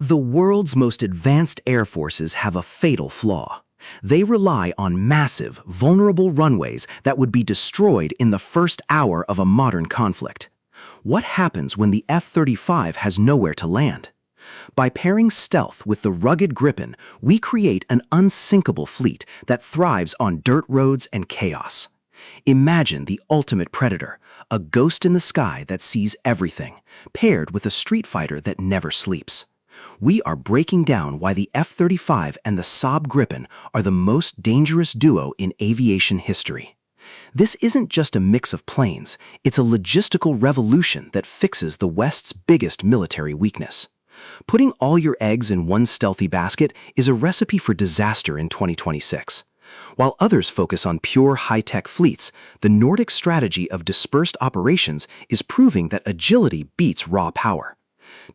The world's most advanced air forces have a fatal flaw. They rely on massive, vulnerable runways that would be destroyed in the first hour of a modern conflict. What happens when the F-35 has nowhere to land? By pairing stealth with the rugged Gripen, we create an unsinkable fleet that thrives on dirt roads and chaos. Imagine the ultimate predator, a ghost in the sky that sees everything, paired with a street fighter that never sleeps. We are breaking down why the F-35 and the Saab Gripen are the most dangerous duo in aviation history. This isn't just a mix of planes, it's a logistical revolution that fixes the West's biggest military weakness. Putting all your eggs in one stealthy basket is a recipe for disaster in 2026. While others focus on pure high-tech fleets, the Nordic strategy of dispersed operations is proving that agility beats raw power.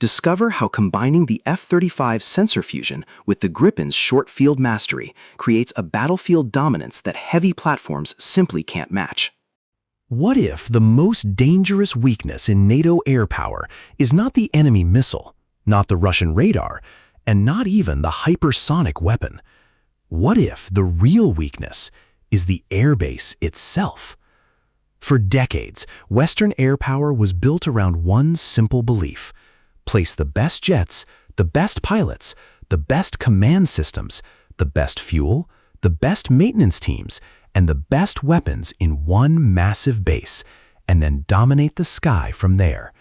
Discover how combining the F-35's sensor fusion with the Gripen's short-field mastery creates a battlefield dominance that heavy platforms simply can't match. What if the most dangerous weakness in NATO air power is not the enemy missile, not the Russian radar, and not even the hypersonic weapon? What if the real weakness is the airbase itself? For decades, Western air power was built around one simple belief: place the best jets, the best pilots, the best command systems, the best fuel, the best maintenance teams, and the best weapons in one massive base, and then dominate the sky from there.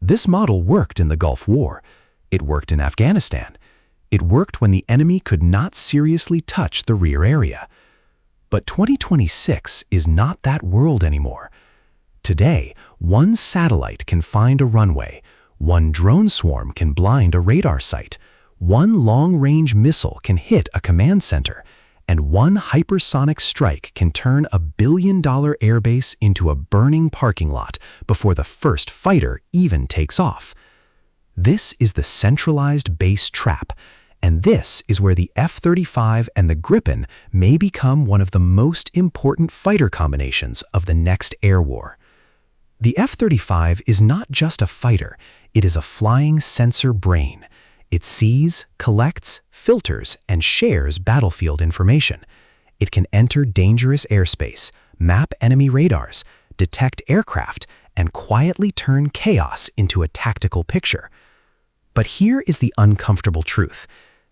This model worked in the Gulf War. It worked in Afghanistan. It worked when the enemy could not seriously touch the rear area. But 2026 is not that world anymore. Today, one satellite can find a runway, one drone swarm can blind a radar site, one long-range missile can hit a command center, and one hypersonic strike can turn a billion-dollar airbase into a burning parking lot before the first fighter even takes off. This is the centralized base trap, and this is where the F-35 and the Gripen may become one of the most important fighter combinations of the next air war. The F-35 is not just a fighter, it is a flying sensor brain. It sees, collects, filters, and shares battlefield information. It can enter dangerous airspace, map enemy radars, detect aircraft, and quietly turn chaos into a tactical picture. But here is the uncomfortable truth.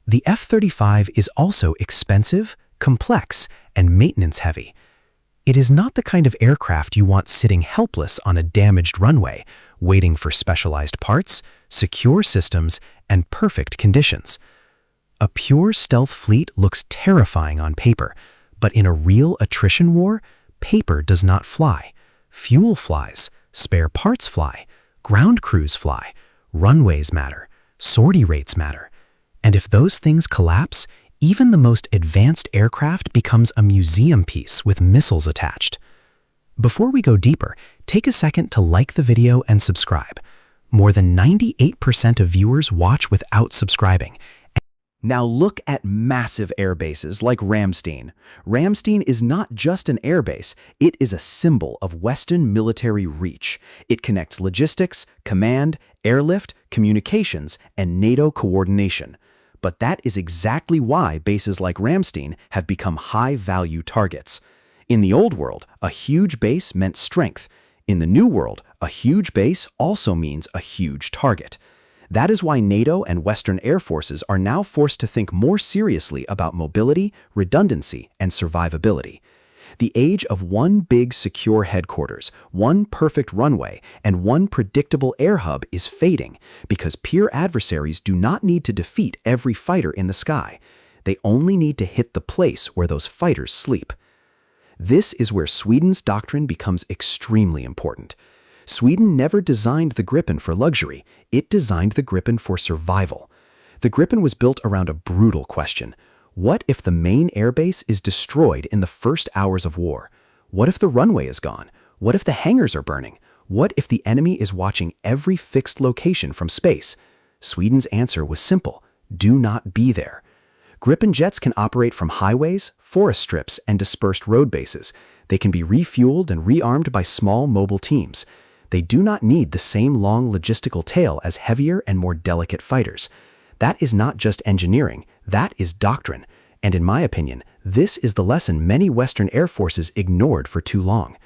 The F-35 is also expensive, complex, and maintenance-heavy. It is not the kind of aircraft you want sitting helpless on a damaged runway, waiting for specialized parts, secure systems, and perfect conditions. A pure stealth fleet looks terrifying on paper, but in a real attrition war, paper does not fly. Fuel flies, spare parts fly, ground crews fly, runways matter, sortie rates matter. And if those things collapse, even the most advanced aircraft becomes a museum piece with missiles attached. Before we go deeper, take a second to like the video and subscribe. More than 98% of viewers watch without subscribing. Now look at massive airbases like Ramstein. Ramstein is not just an airbase, it is a symbol of Western military reach. It connects logistics, command, airlift, communications, and NATO coordination. But that is exactly why bases like Ramstein have become high-value targets. In the old world, a huge base meant strength. In the new world, a huge base also means a huge target. That is why NATO and Western air forces are now forced to think more seriously about mobility, redundancy, and survivability. The age of one big secure headquarters, one perfect runway, and one predictable air hub is fading because peer adversaries do not need to defeat every fighter in the sky. They only need to hit the place where those fighters sleep. This is where Sweden's doctrine becomes extremely important. Sweden never designed the Gripen for luxury, it designed the Gripen for survival. The Gripen was built around a brutal question. What if the main airbase is destroyed in the first hours of war? What if the runway is gone? What if the hangars are burning? What if the enemy is watching every fixed location from space? Sweden's answer was simple: do not be there. Gripen jets can operate from highways, forest strips, and dispersed road bases. They can be refueled and rearmed by small mobile teams. They do not need the same long logistical tail as heavier and more delicate fighters. That is not just engineering, that is doctrine. And in my opinion, this is the lesson many Western air forces ignored for too long.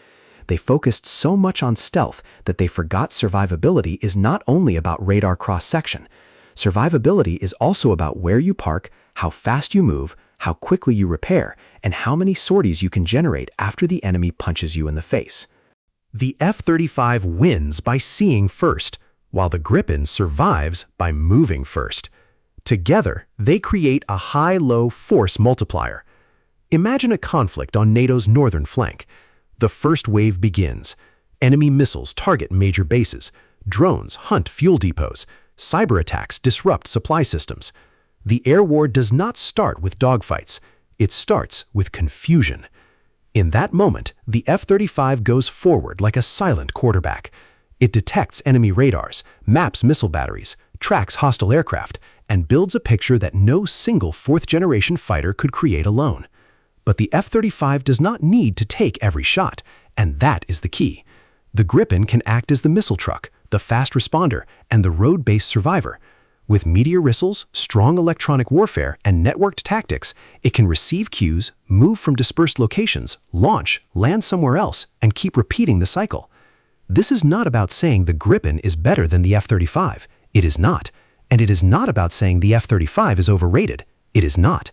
They focused so much on stealth that they forgot survivability is not only about radar cross-section. Survivability is also about where you park, how fast you move, how quickly you repair, and how many sorties you can generate after the enemy punches you in the face. The F-35 wins by seeing first, while the Gripen survives by moving first. Together, they create a high-low force multiplier. Imagine a conflict on NATO's northern flank. The first wave begins. Enemy missiles target major bases. Drones hunt fuel depots. Cyberattacks disrupt supply systems. The air war does not start with dogfights. It starts with confusion. In that moment, the F-35 goes forward like a silent quarterback. It detects enemy radars, maps missile batteries, tracks hostile aircraft, and builds a picture that no single fourth-generation fighter could create alone. But the F-35 does not need to take every shot, and that is the key. The Gripen can act as the missile truck, the fast responder, and the road-based survivor. With meteor missiles, strong electronic warfare, and networked tactics, it can receive cues, move from dispersed locations, launch, land somewhere else, and keep repeating the cycle. This is not about saying the Gripen is better than the F-35. It is not. And it is not about saying the F-35 is overrated. It is not.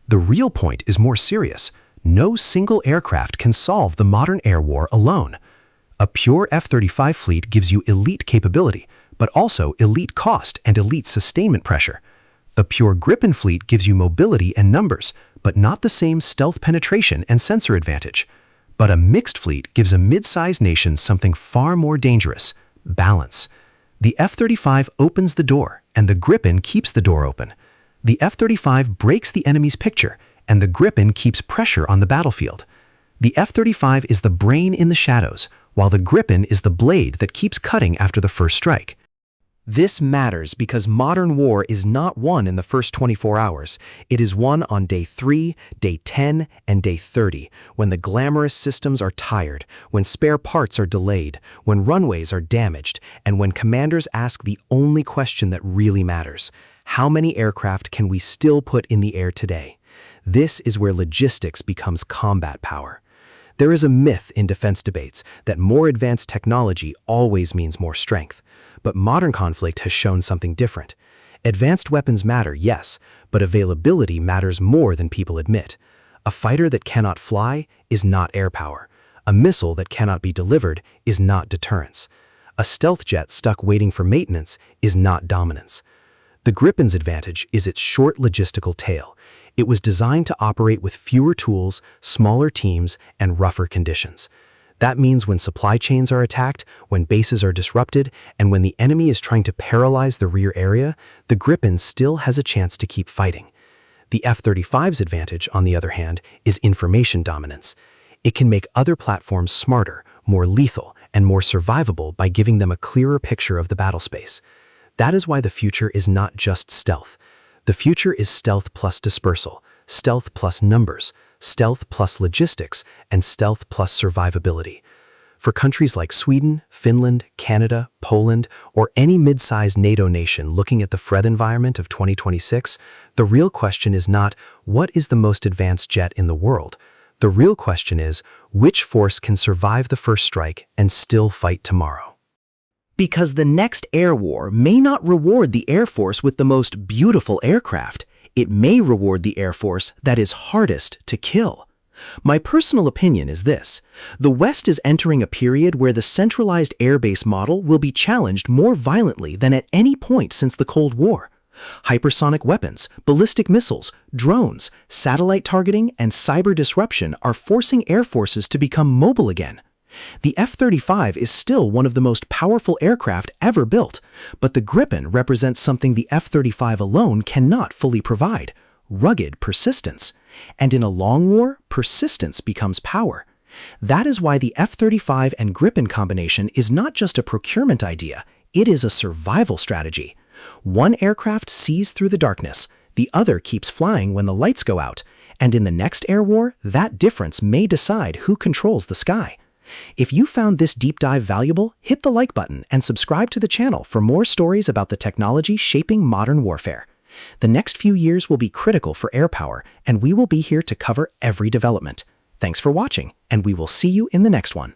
The real point is more serious. No single aircraft can solve the modern air war alone. A pure F-35 fleet gives you elite capability, but also elite cost and elite sustainment pressure. The pure Gripen fleet gives you mobility and numbers, but not the same stealth penetration and sensor advantage. But a mixed fleet gives a mid-sized nation something far more dangerous: balance. The F-35 opens the door, and the Gripen keeps the door open. The F-35 breaks the enemy's picture, and the Gripen keeps pressure on the battlefield. The F-35 is the brain in the shadows, while the Gripen is the blade that keeps cutting after the first strike. This matters because modern war is not won in the first 24 hours. It is won on day 3, day 10, and day 30, when the glamorous systems are tired, when spare parts are delayed, when runways are damaged, and when commanders ask the only question that really matters: how many aircraft can we still put in the air today? This is where logistics becomes combat power. There is a myth in defense debates that more advanced technology always means more strength. But modern conflict has shown something different. Advanced weapons matter, yes, but availability matters more than people admit. A fighter that cannot fly is not air power. A missile that cannot be delivered is not deterrence. A stealth jet stuck waiting for maintenance is not dominance. The Gripen's advantage is its short logistical tail. It was designed to operate with fewer tools, smaller teams, and rougher conditions. That means when supply chains are attacked, when bases are disrupted, and when the enemy is trying to paralyze the rear area, the Gripen still has a chance to keep fighting. The F-35's advantage, on the other hand, is information dominance. It can make other platforms smarter, more lethal, and more survivable by giving them a clearer picture of the battlespace. That is why the future is not just stealth. The future is stealth plus dispersal, stealth plus numbers, stealth plus logistics, and stealth plus survivability. For countries like Sweden, Finland, Canada, Poland, or any mid-sized NATO nation looking at the threat environment of 2026, the real question is not, what is the most advanced jet in the world? The real question is, which force can survive the first strike and still fight tomorrow? Because the next air war may not reward the Air Force with the most beautiful aircraft. It may reward the Air Force that is hardest to kill. My personal opinion is this: the West is entering a period where the centralized airbase model will be challenged more violently than at any point since the Cold War. Hypersonic weapons, ballistic missiles, drones, satellite targeting, and cyber disruption are forcing air forces to become mobile again. The F-35 is still one of the most powerful aircraft ever built, but the Gripen represents something the F-35 alone cannot fully provide: rugged persistence. And in a long war, persistence becomes power. That is why the F-35 and Gripen combination is not just a procurement idea, it is a survival strategy. One aircraft sees through the darkness, the other keeps flying when the lights go out, and in the next air war, that difference may decide who controls the sky. If you found this deep dive valuable, hit the like button and subscribe to the channel for more stories about the technology shaping modern warfare. The next few years will be critical for Airpower, and we will be here to cover every development. Thanks for watching, and we will see you in the next one.